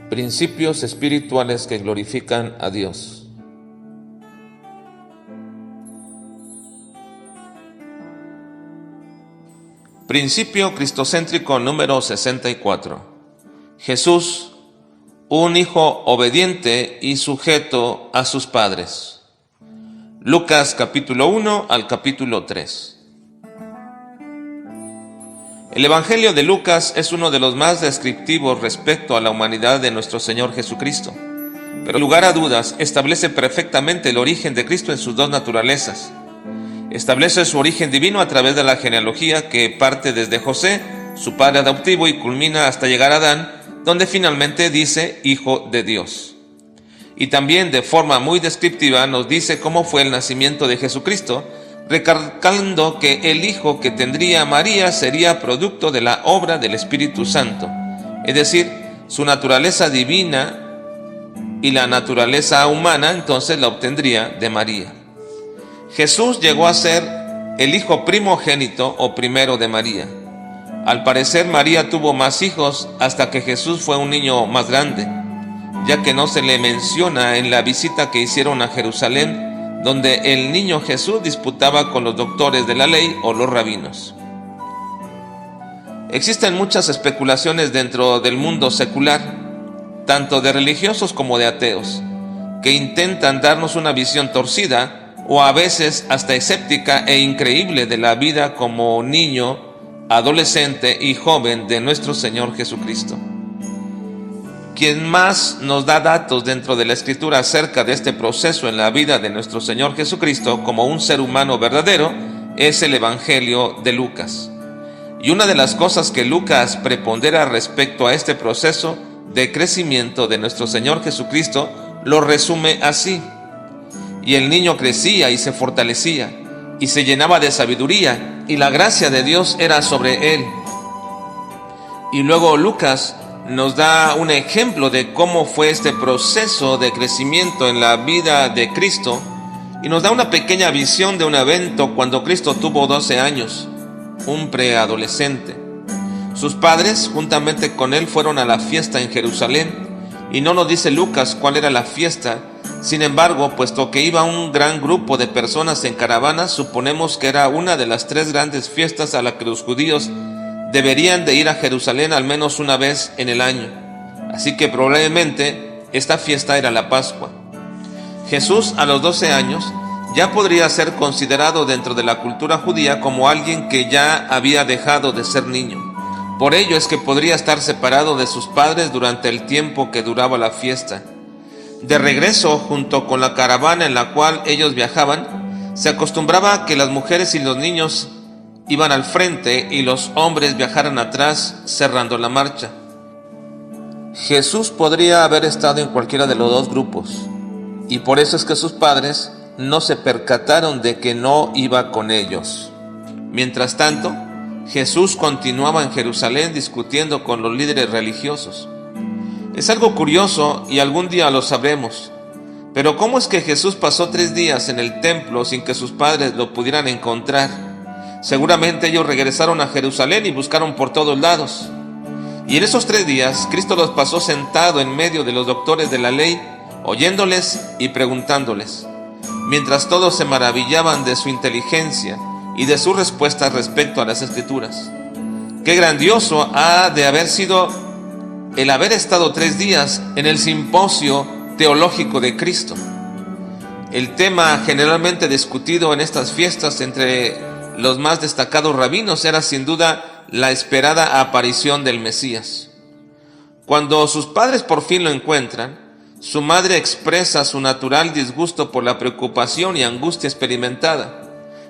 Principios espirituales que glorifican a Dios. Principio cristocéntrico número 64. Jesús, un hijo obediente y sujeto a sus padres. Lucas capítulo 1 al capítulo 3. El Evangelio de Lucas es uno de los más descriptivos respecto a la humanidad de nuestro Señor Jesucristo, pero sin lugar a dudas establece perfectamente el origen de Cristo en sus dos naturalezas. Establece su origen divino a través de la genealogía que parte desde José, su padre adoptivo, y culmina hasta llegar a Adán, donde finalmente dice Hijo de Dios. Y también de forma muy descriptiva nos dice cómo fue el nacimiento de Jesucristo, recalcando que el hijo que tendría María sería producto de la obra del Espíritu Santo, es decir, su naturaleza divina y la naturaleza humana entonces la obtendría de María. Jesús llegó a ser el hijo primogénito o primero de María. Al parecer María tuvo más hijos hasta que Jesús fue un niño más grande, ya que no se le menciona en la visita que hicieron a Jerusalén, donde el niño Jesús disputaba con los doctores de la ley o los rabinos. Existen muchas especulaciones dentro del mundo secular, tanto de religiosos como de ateos, que intentan darnos una visión torcida o a veces hasta escéptica e increíble de la vida como niño, adolescente y joven de nuestro Señor Jesucristo. Quien más nos da datos dentro de la Escritura acerca de este proceso en la vida de nuestro Señor Jesucristo como un ser humano verdadero es el Evangelio de Lucas. Y una de las cosas que Lucas prepondera respecto a este proceso de crecimiento de nuestro Señor Jesucristo lo resume así: y el niño crecía y se fortalecía y se llenaba de sabiduría, y la gracia de Dios era sobre él. Y luego Lucas nos da un ejemplo de cómo fue este proceso de crecimiento en la vida de Cristo, y nos da una pequeña visión de un evento cuando Cristo tuvo 12 años, un preadolescente. Sus padres juntamente con él fueron a la fiesta en Jerusalén, y no nos dice Lucas cuál era la fiesta. Sin embargo, puesto que iba un gran grupo de personas en caravanas, suponemos que era una de las 3 grandes fiestas a las que los judíos deberían de ir a Jerusalén al menos una vez en el año. Así que probablemente esta fiesta era la Pascua. Jesús a los 12 años ya podría ser considerado dentro de la cultura judía como alguien que ya había dejado de ser niño. Por ello es que podría estar separado de sus padres durante el tiempo que duraba la fiesta. De regreso, junto con la caravana en la cual ellos viajaban, se acostumbraba que las mujeres y los niños iban al frente y los hombres viajaran atrás, cerrando la marcha. Jesús podría haber estado en cualquiera de los dos grupos, y por eso es que sus padres no se percataron de que no iba con ellos. Mientras tanto, Jesús continuaba en Jerusalén discutiendo con los líderes religiosos. Es algo curioso y algún día lo sabremos, pero ¿cómo es que Jesús pasó 3 días en el templo sin que sus padres lo pudieran encontrar? Seguramente ellos regresaron a Jerusalén y buscaron por todos lados. Y en esos 3 días, Cristo los pasó sentado en medio de los doctores de la ley, oyéndoles y preguntándoles, mientras todos se maravillaban de su inteligencia y de sus respuestas respecto a las Escrituras. Qué grandioso ha de haber sido el haber estado 3 días en el simposio teológico de Cristo. El tema generalmente discutido en estas fiestas entre los más destacados rabinos era sin duda la esperada aparición del Mesías. Cuando sus padres por fin lo encuentran, su madre expresa su natural disgusto por la preocupación y angustia experimentada.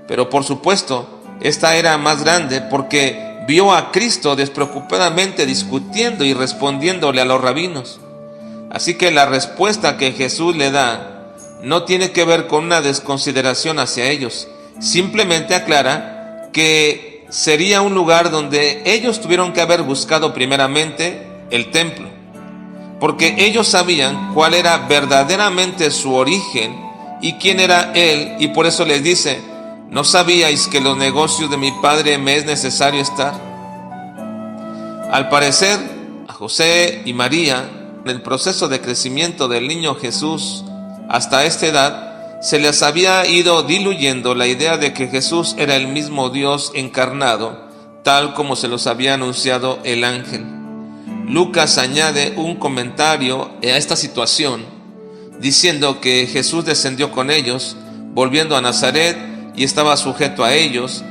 Pero por supuesto, esta era más grande porque vio a Cristo despreocupadamente discutiendo y respondiéndole a los rabinos. Así que la respuesta que Jesús le da no tiene que ver con una desconsideración hacia ellos. Simplemente aclara que sería un lugar donde ellos tuvieron que haber buscado primeramente el templo, porque ellos sabían cuál era verdaderamente su origen ¿Y quién era él? Y por eso les dice: ¿no sabíais que los negocios de mi padre me es necesario estar? Al parecer, a José y María, en el proceso de crecimiento del niño Jesús hasta esta edad, se les había ido diluyendo la idea de que Jesús era el mismo Dios encarnado, tal como se los había anunciado el ángel. Lucas añade un comentario a esta situación, diciendo que Jesús descendió con ellos, volviendo a Nazaret, y estaba sujeto a ellos.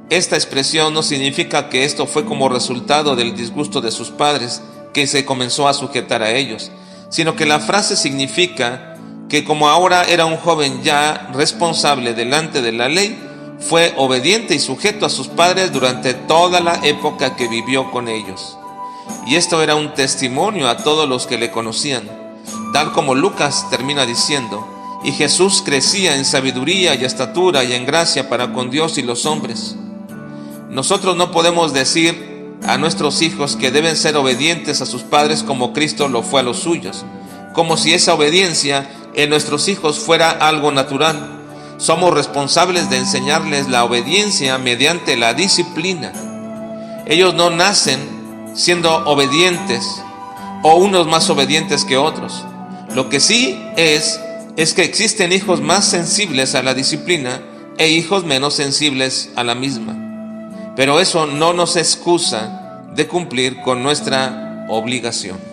Esta expresión no significa que esto fue como resultado del disgusto de sus padres, que se comenzó a sujetar a ellos, sino que la frase significa que como ahora era un joven ya responsable delante de la ley, fue obediente y sujeto a sus padres durante toda la época que vivió con ellos. Y esto era un testimonio a todos los que le conocían, tal como Lucas termina diciendo: y Jesús crecía en sabiduría y estatura y en gracia para con Dios y los hombres. Nosotros no podemos decir a nuestros hijos que deben ser obedientes a sus padres como Cristo lo fue a los suyos, como si esa obediencia en nuestros hijos fuera algo natural. Somos responsables de enseñarles la obediencia mediante la disciplina. Ellos no nacen siendo obedientes o unos más obedientes que otros. Lo que sí es que existen hijos más sensibles a la disciplina e hijos menos sensibles a la misma. Pero eso no nos excusa de cumplir con nuestra obligación.